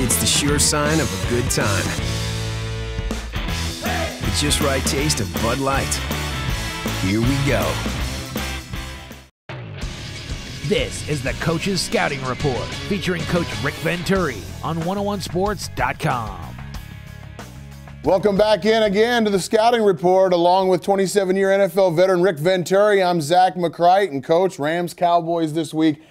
It's the sure sign of a good time. The just right taste of Bud Light. Here we go. This is the Coach's Scouting Report, featuring Coach Rick Venturi on 101sports.com. Welcome back in again to the Scouting Report, along with 27-year NFL veteran Rick Venturi. I'm Zach McCright, and Coach, Rams Cowboys this week.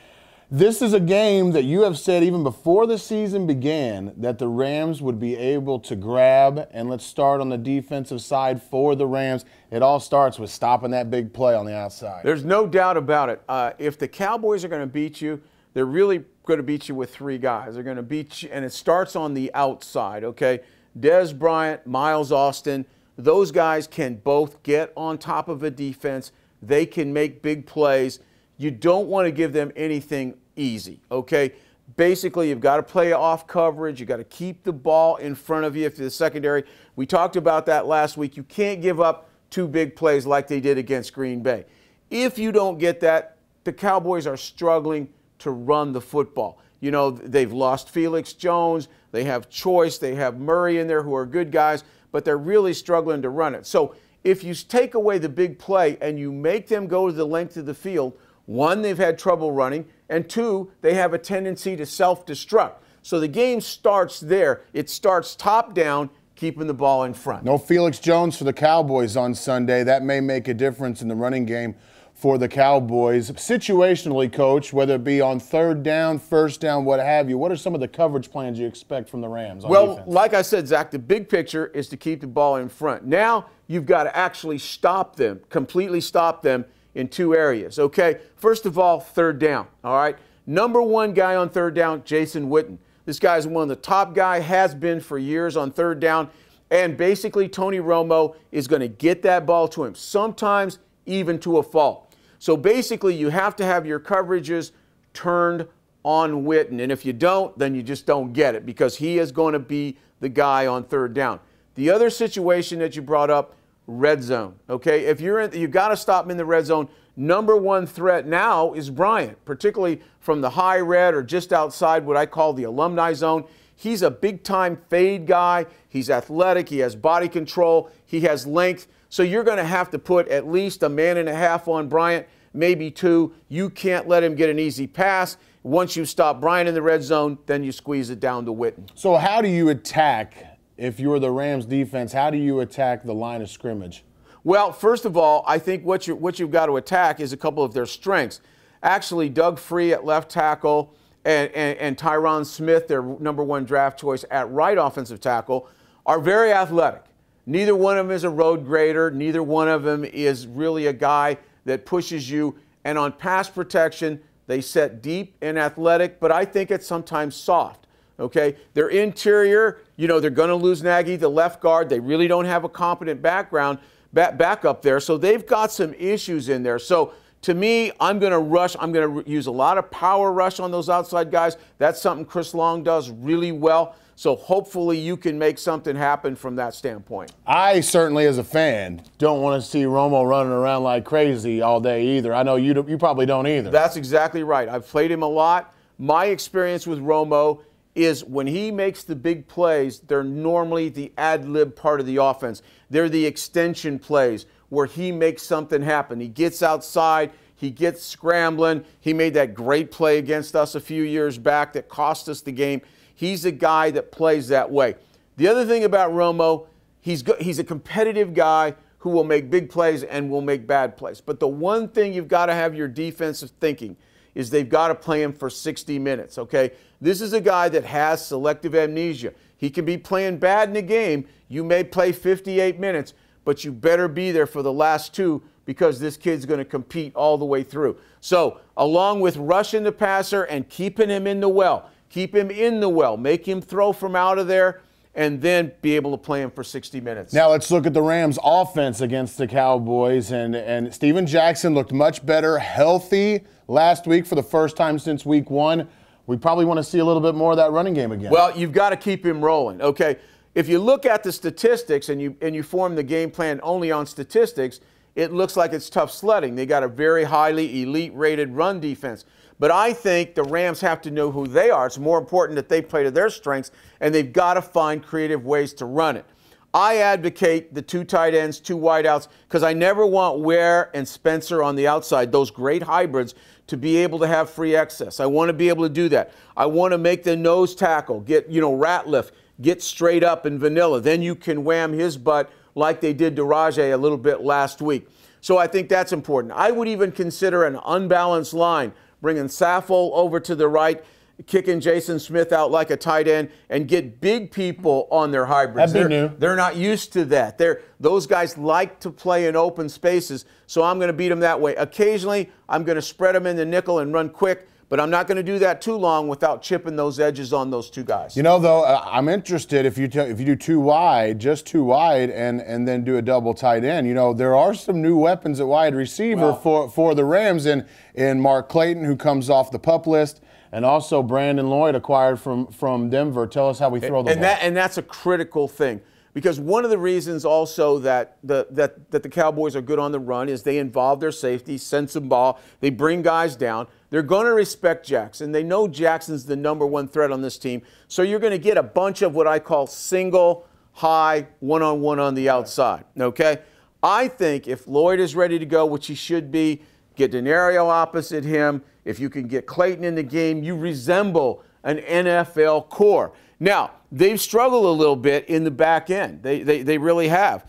This is a game that you have said even before the season began that the Rams would be able to grab, and let's start on the defensive side for the Rams. It all starts with stopping that big play on the outside. There's no doubt about it. If the Cowboys are going to beat you, they're really going to beat you with three guys. They're going to beat you, and it starts on the outside, okay? Dez Bryant, Miles Austin, those guys can both get on top of a defense. They can make big plays. You don't want to give them anything easy, okay? Basically, you've got to play off coverage. You've got to keep the ball in front of you if you're the secondary. We talked about that last week. You can't give up two big plays like they did against Green Bay. If you don't get that, the Cowboys are struggling to run the football. You know, they've lost Felix Jones. They have Choice. They have Murray in there who are good guys, but they're really struggling to run it. So if you take away the big play and you make them go to the length of the field, one, they've had trouble running, and two, they have a tendency to self-destruct. So the game starts there. It starts top down, keeping the ball in front. No Felix Jones for the Cowboys on Sunday. That may make a difference in the running game for the Cowboys. Situationally, Coach, whether it be on third down, first down, what have you, what are some of the coverage plans you expect from the Rams on defense? Like I said, Zach, the big picture is to keep the ball in front. Now you've got to actually stop them, completely stop them in two areas, okay? First of all, third down, all right? Number one guy on third down, Jason Witten. This guy's one of the top guy, has been for years on third down, and basically Tony Romo is going to get that ball to him, sometimes even to a fault. So basically you have to have your coverages turned on Witten, and if you don't, then you just don't get it because he is going to be the guy on third down. The other situation that you brought up, red zone, okay? If you're in, you've got to stop him in the red zone. Number one threat now is Bryant, particularly from the high red or just outside what I call the alumni zone. He's a big-time fade guy. He's athletic. He has body control. He has length. So you're going to have to put at least a man and a half on Bryant, maybe two. You can't let him get an easy pass. Once you stop Bryant in the red zone, then you squeeze it down to Witten. So how do you attack? If you're the Rams defense, how do you attack the line of scrimmage? Well, first of all, I think what you've got to attack is a couple of their strengths. Actually, Doug Free at left tackle and Tyron Smith, their number one draft choice at right offensive tackle, are very athletic. Neither one of them is a road grader. Neither one of them is really a guy that pushes you. And on pass protection, they set deep and athletic, but I think it's sometimes soft. Okay, their interior, you know, they're going to lose Nagy, the left guard. They really don't have a competent back up there. So they've got some issues in there. So to me, I'm going to rush. I'm going to use a lot of power rush on those outside guys. That's something Chris Long does really well. So hopefully you can make something happen from that standpoint. I certainly, as a fan, don't want to see Romo running around like crazy all day either. I know you probably don't either. That's exactly right. I've played him a lot. My experience with Romo is when he makes the big plays, they're normally the ad-lib part of the offense. They're the extension plays where he makes something happen. He gets outside, he gets scrambling. He made that great play against us a few years back that cost us the game. He's a guy that plays that way. The other thing about Romo, he's a competitive guy who will make big plays and will make bad plays. But the one thing you've got to have your defensive thinking is they've got to play him for 60 minutes, okay? This is a guy that has selective amnesia. He can be playing bad in a game. You may play 58 minutes, but you better be there for the last two because this kid's going to compete all the way through. So along with rushing the passer and keeping him in the well, make him throw from out of there, and then be able to play him for 60 minutes. Now let's look at the Rams' offense against the Cowboys. And Steven Jackson looked much better, healthy last week for the first time since week one. We probably want to see a little bit more of that running game again. Well, you've got to keep him rolling, okay? If you look at the statistics and you form the game plan only on statistics, it looks like it's tough sledding. They got a very highly elite-rated run defense. But I think the Rams have to know who they are. It's more important that they play to their strengths, and they've got to find creative ways to run it. I advocate the 2 tight ends, 2 wideouts, because I never want Ware and Spencer on the outside, those great hybrids, to be able to have free access. I want to be able to do that. I want to make the nose tackle, get, Ratliff, get straight up in vanilla. Then you can wham his butt like they did to Rajay a little bit last week. So I think that's important. I would even consider an unbalanced line, bringing Saffold over to the right, kicking Jason Smith out like a tight end, and get big people on their hybrids. They're not used to that. Those guys like to play in open spaces, so I'm going to beat them that way. Occasionally, I'm going to spread them in the nickel and run quick, but I'm not going to do that too long without chipping those edges on those 2 guys. Though, I'm interested if you do 2 wide, just 2 wide, and then do a double tight end. There are some new weapons at wide receiver for the Rams in Mark Clayton, who comes off the PUP list, and also Brandon Lloyd, acquired from Denver. Tell us how we throw the ball. And that's a critical thing, because one of the reasons also that the Cowboys are good on the run is they involve their safety, send some ball, they bring guys down. They're going to respect Jackson. They know Jackson's the #1 threat on this team, so you're going to get a bunch of what I call single, high, one-on-one on the outside, okay? I think if Lloyd is ready to go, which he should be, get Denario opposite him. If you can get Clayton in the game, you resemble an NFL core. Now, they've struggled a little bit in the back end. They really have.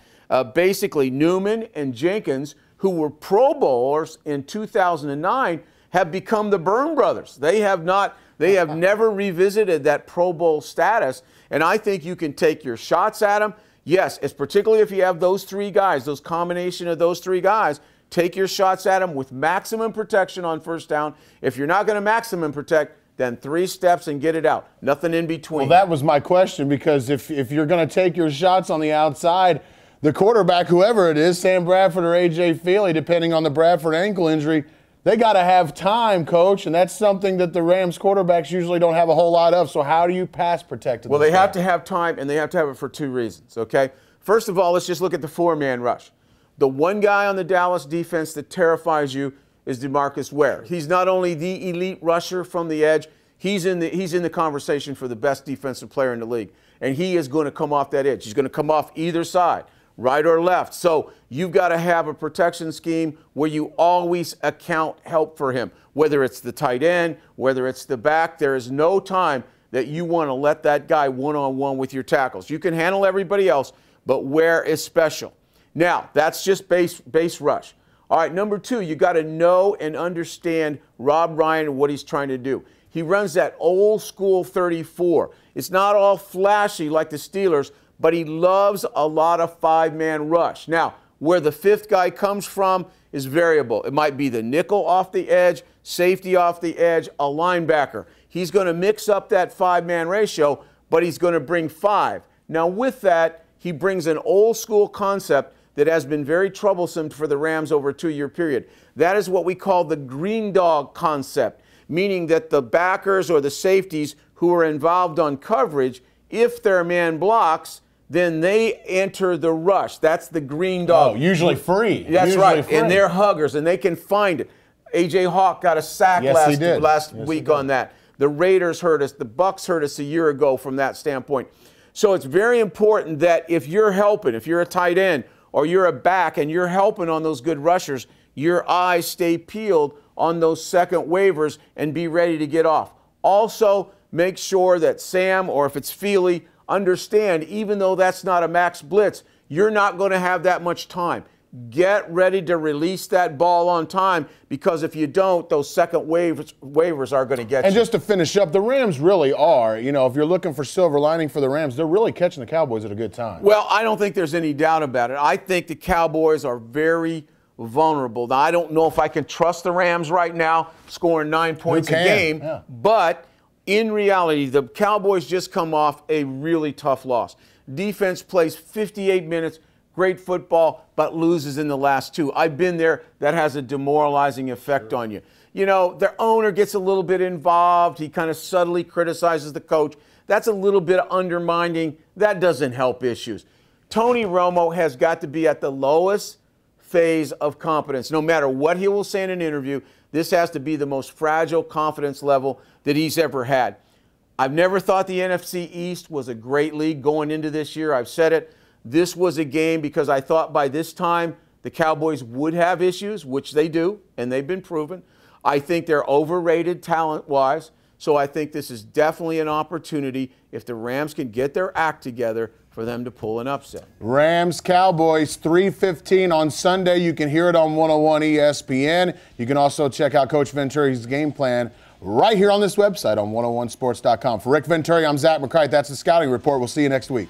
Basically, Newman and Jenkins, who were Pro Bowlers in 2009, have become the Byrne brothers. They have never revisited that Pro Bowl status, and I think you can take your shots at them. Yes, it's particularly if you have those 3 guys, those combination of those 3 guys. Take your shots at them with maximum protection on first down. If you're not going to maximum protect, then 3 steps and get it out. Nothing in between. Well, that was my question, because if you're going to take your shots on the outside, the quarterback, whoever it is, Sam Bradford or A.J. Feely, depending on the Bradford ankle injury, they got to have time, Coach, and that's something that the Rams quarterbacks usually don't have a whole lot of. So how do you pass protect? Well, they have to have time, and they have to have it for 2 reasons, okay? First of all, let's just look at the 4-man rush. The one guy on the Dallas defense that terrifies you is DeMarcus Ware. He's not only the elite rusher from the edge, he's in the conversation for the best defensive player in the league. And he is going to come off that edge. He's going to come off either side, right or left. So you've got to have a protection scheme where you always account help for him, whether it's the tight end, whether it's the back. There is no time that you want to let that guy one-on-one with your tackles. You can handle everybody else, but Ware is special. Now, that's just base rush. All right, number 2, you got to know and understand Rob Ryan and what he's trying to do. He runs that old school 34. It's not all flashy like the Steelers, but he loves a lot of 5-man rush. Now, where the 5th guy comes from is variable. It might be the nickel off the edge, safety off the edge, a linebacker. He's going to mix up that 5-man ratio, but he's going to bring 5. Now, with that, he brings an old school concept that has been very troublesome for the Rams over a 2-year period. That is what we call the green dog concept, meaning that the backers or the safeties who are involved on coverage, if their man blocks, then they enter the rush. That's the green dog. Oh, usually free. That's right, and they're huggers, and they can find it. A.J. Hawk got a sack last week on that. The Raiders hurt us. The Bucs hurt us a year ago from that standpoint. So it's very important that if you're helping, if you're a tight end or you're a back and you're helping on those good rushers, your eyes stay peeled on those second waivers and be ready to get off. Also, make sure that Sam, or if it's Feely, understand, even though that's not a max blitz, you're not going to have that much time. Get ready to release that ball on time, because if you don't, those second waivers are going to get you. And just to finish up, the Rams really are, if you're looking for silver lining for the Rams, they're really catching the Cowboys at a good time. Well, I don't think there's any doubt about it. I think the Cowboys are very vulnerable. Now, I don't know if I can trust the Rams right now, scoring 9 points a game, but in reality, the Cowboys just come off a really tough loss. Defense plays 58 minutes, great football, but loses in the last 2. I've been there. That has a demoralizing effect on you. Their owner gets a little bit involved. He kind of subtly criticizes the coach. That's a little bit undermining. That doesn't help issues. Tony Romo has got to be at the lowest phase of confidence. No matter what he will say in an interview, this has to be the most fragile confidence level that he's ever had. I've never thought the NFC East was a great league going into this year. I've said it. This was a game because I thought by this time the Cowboys would have issues, which they do, and they've been proven. I think they're overrated talent-wise, so I think this is definitely an opportunity if the Rams can get their act together for them to pull an upset. Rams Cowboys 3:15 on Sunday. You can hear it on 101 ESPN. You can also check out Coach Venturi's game plan right here on this website on 101sports.com. For Rick Venturi, I'm Zach McCright. That's the Scouting Report. We'll see you next week.